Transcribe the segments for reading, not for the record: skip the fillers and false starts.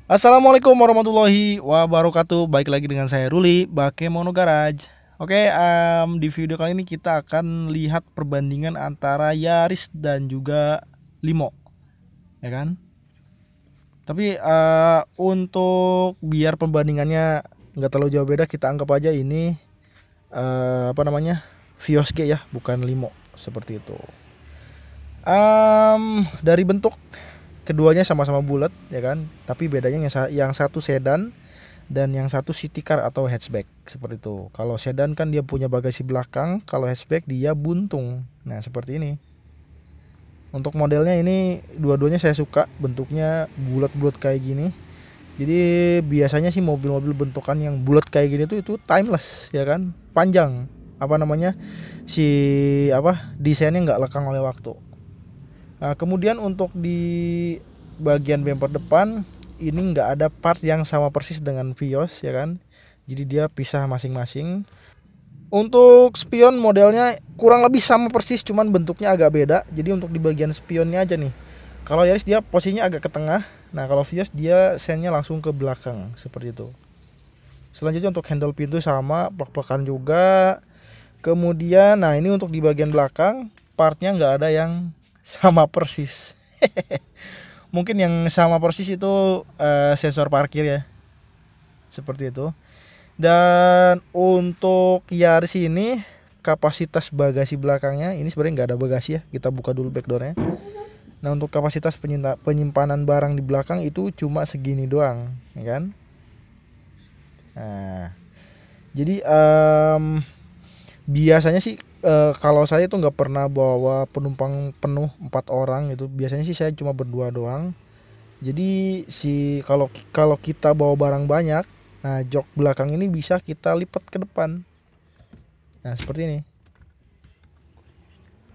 Assalamualaikum warahmatullahi wabarakatuh. Baik lagi dengan saya Ruli, Bakemono Garage. Oke, di video kali ini kita akan lihat perbandingan antara Yaris dan juga Limo, ya kan? Tapi untuk biar perbandingannya nggak terlalu jauh beda, kita anggap aja ini Vios G ya, bukan Limo seperti itu. Dari bentuk keduanya sama-sama bulat ya kan, tapi bedanya yang satu sedan dan yang satu city car atau hatchback seperti itu. Kalau sedan kan dia punya bagasi belakang, kalau hatchback dia buntung. Nah seperti ini. Untuk modelnya ini dua-duanya saya suka, bentuknya bulat-bulat kayak gini. Jadi biasanya sih mobil-mobil bentukan yang bulat kayak gini tuh itu timeless ya kan, panjang si desainnya nggak lekang oleh waktu. Nah, kemudian untuk di bagian bumper depan ini nggak ada part yang sama persis dengan Vios ya kan. Jadi dia pisah masing-masing. Untuk spion modelnya kurang lebih sama persis, cuman bentuknya agak beda. Jadi untuk di bagian spionnya aja nih. Kalau Yaris dia posisinya agak ke tengah. Nah kalau Vios dia sennya langsung ke belakang seperti itu. Selanjutnya untuk handle pintu sama, plak-plakan juga. Kemudian nah ini untuk di bagian belakang partnya nggak ada yang sama persis. Mungkin yang sama persis itu sensor parkir ya, seperti itu. Dan untuk Yaris ini kapasitas bagasi belakangnya ini sebenarnya nggak ada bagasi ya, kita buka dulu backdoornya. Nah untuk kapasitas penyimpanan barang di belakang itu cuma segini doang ya kan. Nah jadi biasanya sih kalau saya tuh nggak pernah bawa penumpang penuh 4 orang itu, biasanya sih saya cuma berdua doang. Jadi kalau kalau kita bawa barang banyak, nah jok belakang ini bisa kita lipat ke depan. Nah seperti ini.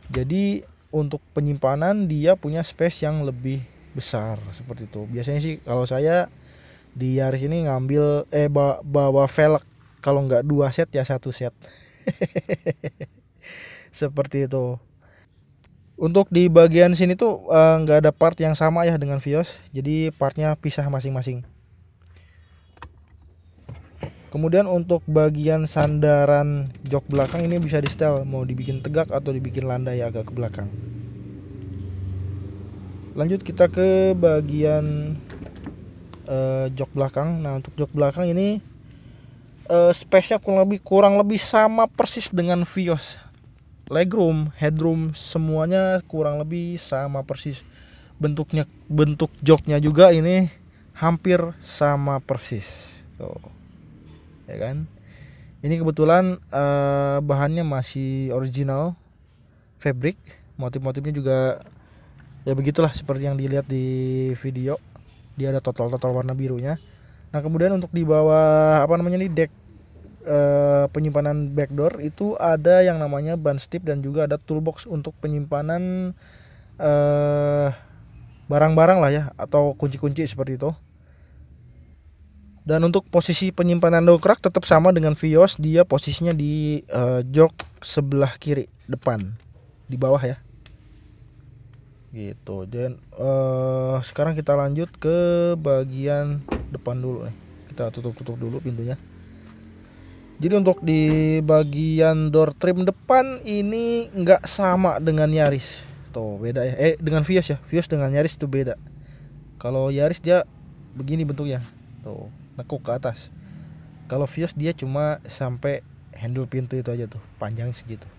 Jadi untuk penyimpanan dia punya space yang lebih besar seperti itu. Biasanya sih kalau saya di Yaris ini ngambil bawa velg, kalau nggak 2 set ya 1 set. Seperti itu. Untuk di bagian sini tuh nggak ada part yang sama ya dengan Vios, jadi partnya pisah masing-masing. Kemudian untuk bagian sandaran jok belakang ini bisa di setel, mau dibikin tegak atau dibikin landai agak ke belakang. Lanjut kita ke bagian jok belakang. Nah untuk jok belakang ini space-nya kurang lebih sama persis dengan Vios. Legroom, headroom semuanya kurang lebih sama persis. Bentuk joknya juga ini hampir sama persis. Tuh. Ya kan? Ini kebetulan bahannya masih original fabric, motif-motifnya juga ya begitulah seperti yang dilihat di video. Dia ada total warna birunya. Nah kemudian untuk di bawah deck penyimpanan backdoor itu ada yang namanya ban strip dan juga ada toolbox untuk penyimpanan barang-barang lah ya, atau kunci-kunci seperti itu. Dan untuk posisi penyimpanan dongkrak tetap sama dengan Vios, dia posisinya di jok sebelah kiri depan di bawah ya. Gitu. Dan sekarang kita lanjut ke bagian depan dulu nih. Kita tutup dulu pintunya. Jadi untuk di bagian door trim depan ini nggak sama dengan Yaris. Tuh beda ya. Dengan Vios ya. Vios dengan Yaris itu beda. Kalau Yaris dia begini bentuknya. Tuh nekuk ke atas. Kalau Vios dia cuma sampai handle pintu itu aja tuh, panjang segitu.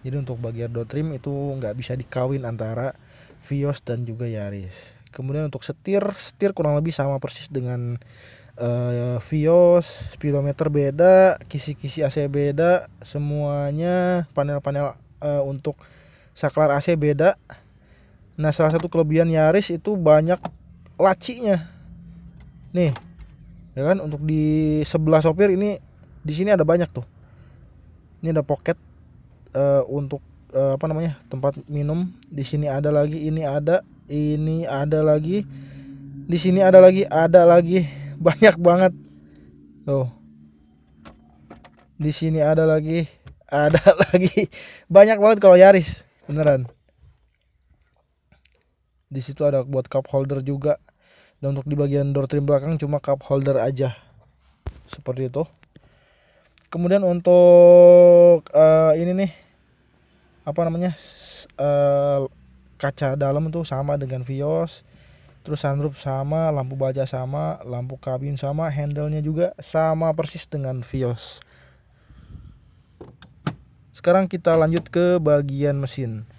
Jadi untuk bagian door trim itu nggak bisa dikawin antara Vios dan juga Yaris. Kemudian untuk setir kurang lebih sama persis dengan Vios. Speedometer beda, kisi-kisi AC beda, semuanya panel-panel untuk saklar AC beda. Nah salah satu kelebihan Yaris itu banyak lacinya nih ya kan. Untuk di sebelah sopir ini di sini ada banyak tuh. Ini ada pocket untuk tempat minum. Di sini ada lagi, ini ada lagi, di sini ada lagi banyak banget tuh. Di sini ada lagi banyak banget kalau Yaris beneran. Di situ ada buat cup holder juga. Dan untuk di bagian door trim belakang cuma cup holder aja seperti itu. Kemudian untuk ini nih apa namanya kaca dalam itu sama dengan Vios. Terus sunroof sama, lampu baja sama, lampu kabin sama, handle-nya juga sama persis dengan Vios. Sekarang kita lanjut ke bagian mesin.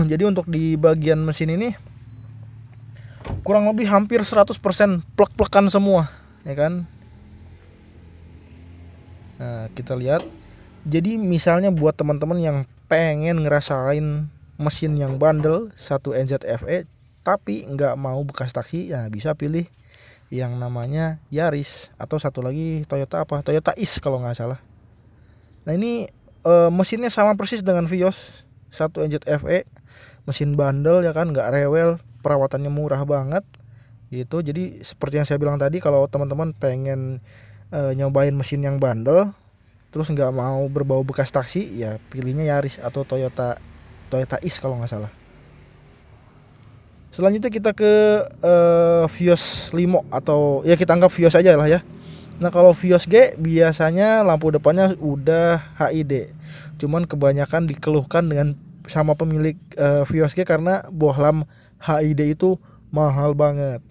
Jadi untuk di bagian mesin ini kurang lebih hampir 100% plek-plekan semua, ya kan? Nah, kita lihat. Jadi misalnya buat teman-teman yang pengen ngerasain mesin yang bandel 1 NZFE tapi nggak mau bekas taksi, ya bisa pilih yang namanya Yaris atau satu lagi Toyota Is kalau nggak salah. Nah ini mesinnya sama persis dengan Vios 1 NZFE, mesin bandel ya kan, nggak rewel, perawatannya murah banget gitu. Jadi seperti yang saya bilang tadi, kalau teman-teman pengen nyobain mesin yang bandel terus nggak mau berbau bekas taksi, ya pilihnya Yaris atau Toyota Is kalau nggak salah. Selanjutnya kita ke Vios Limo, atau ya kita anggap Vios aja lah ya. Nah kalau Vios G biasanya lampu depannya udah HID, cuman kebanyakan dikeluhkan dengan sama pemilik Vios G karena bohlam HID itu mahal banget.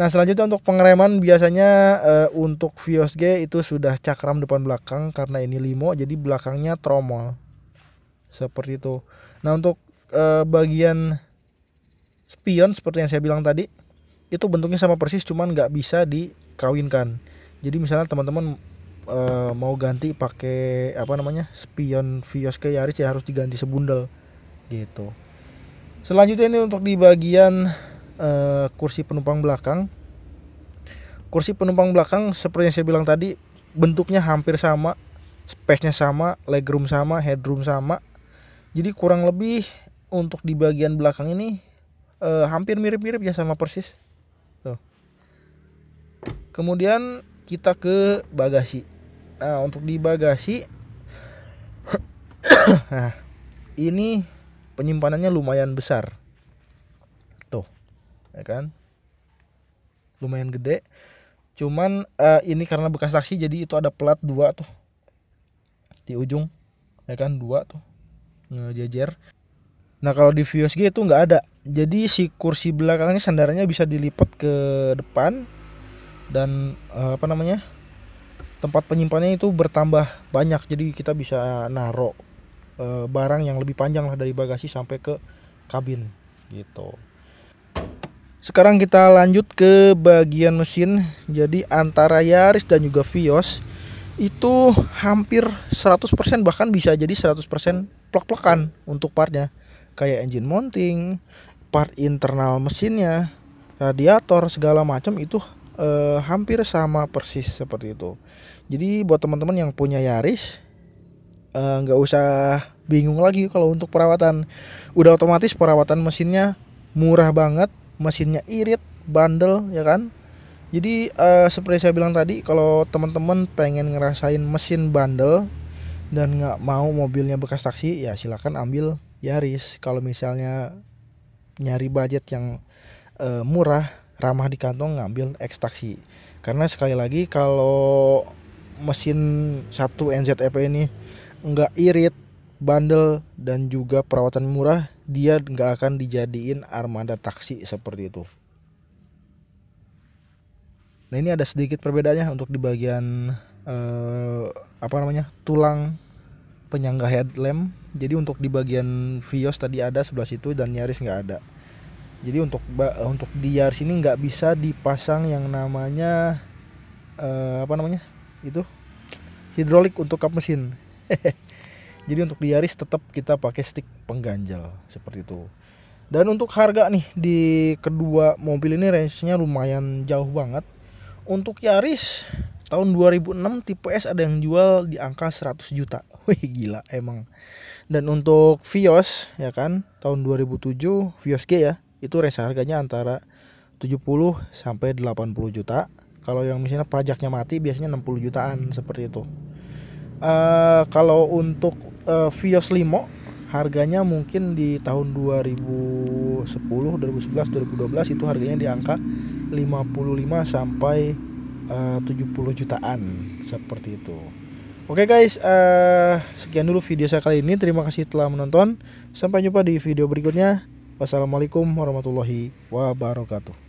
Nah selanjutnya untuk pengereman biasanya untuk Vios G itu sudah cakram depan belakang, karena ini limo jadi belakangnya tromol seperti itu. Nah untuk bagian spion seperti yang saya bilang tadi itu bentuknya sama persis, cuman nggak bisa dikawinkan. Jadi misalnya teman-teman mau ganti pakai spion Vios ke Yaris, ya harus diganti sebundel gitu. Selanjutnya ini untuk di bagian kursi penumpang belakang. Kursi penumpang belakang seperti yang saya bilang tadi bentuknya hampir sama, space-nya sama, legroom sama, headroom sama. Jadi kurang lebih untuk di bagian belakang ini hampir mirip-mirip ya, sama persis. Tuh. Kemudian kita ke bagasi. Nah untuk di bagasi nah, ini penyimpanannya lumayan besar tuh, ya kan, lumayan gede. Cuman ini karena bekas taksi jadi itu ada plat 2 tuh di ujung, ya kan, 2 tuh ngejejer. Nah kalau di Vios G itu nggak ada, jadi si kursi belakangnya sandarannya bisa dilipat ke depan, dan tempat penyimpanannya itu bertambah banyak, jadi kita bisa naruh barang yang lebih panjang lah dari bagasi sampai ke kabin gitu. Sekarang kita lanjut ke bagian mesin. Jadi antara Yaris dan juga Vios itu hampir 100%, bahkan bisa jadi 100% plek-plekan untuk partnya, kayak engine mounting, part internal mesinnya, radiator, segala macam itu hampir sama persis seperti itu. Jadi buat teman-teman yang punya Yaris nggak usah bingung lagi kalau untuk perawatan. Udah otomatis perawatan mesinnya murah banget, mesinnya irit, bandel ya kan. Jadi seperti saya bilang tadi, kalau teman-teman pengen ngerasain mesin bandel dan nggak mau mobilnya bekas taksi, ya silakan ambil Yaris. Kalau misalnya nyari budget yang murah, ramah di kantong, ngambil X taksi. Karena sekali lagi kalau mesin 1 NZF ini nggak irit, bandel, dan juga perawatan murah, dia nggak akan dijadiin armada taksi seperti itu. Nah ini ada sedikit perbedaannya untuk di bagian tulang penyangga headlamp. Jadi untuk di bagian Vios tadi ada sebelah situ dan Yaris nggak ada. Jadi untuk di Yaris ini nggak bisa dipasang yang namanya itu hidrolik untuk kap mesin. Jadi untuk di Yaris tetap kita pakai stick pengganjal seperti itu. Dan untuk harga nih di kedua mobil ini range-nya lumayan jauh banget. Untuk Yaris tahun 2006 tipe S ada yang jual di angka 100 juta. Wih gila emang. Dan untuk Vios ya kan, tahun 2007 Vios G ya, itu range harganya antara 70 sampai 80 juta. Kalau yang misalnya pajaknya mati biasanya 60 jutaan seperti itu. Kalau untuk Vios Limo harganya mungkin di tahun 2010, 2011, 2012 itu harganya di angka 55 sampai 70 jutaan seperti itu. Oke guys, sekian dulu video saya kali ini. Terima kasih telah menonton. Sampai jumpa di video berikutnya. Wassalamualaikum warahmatullahi wabarakatuh.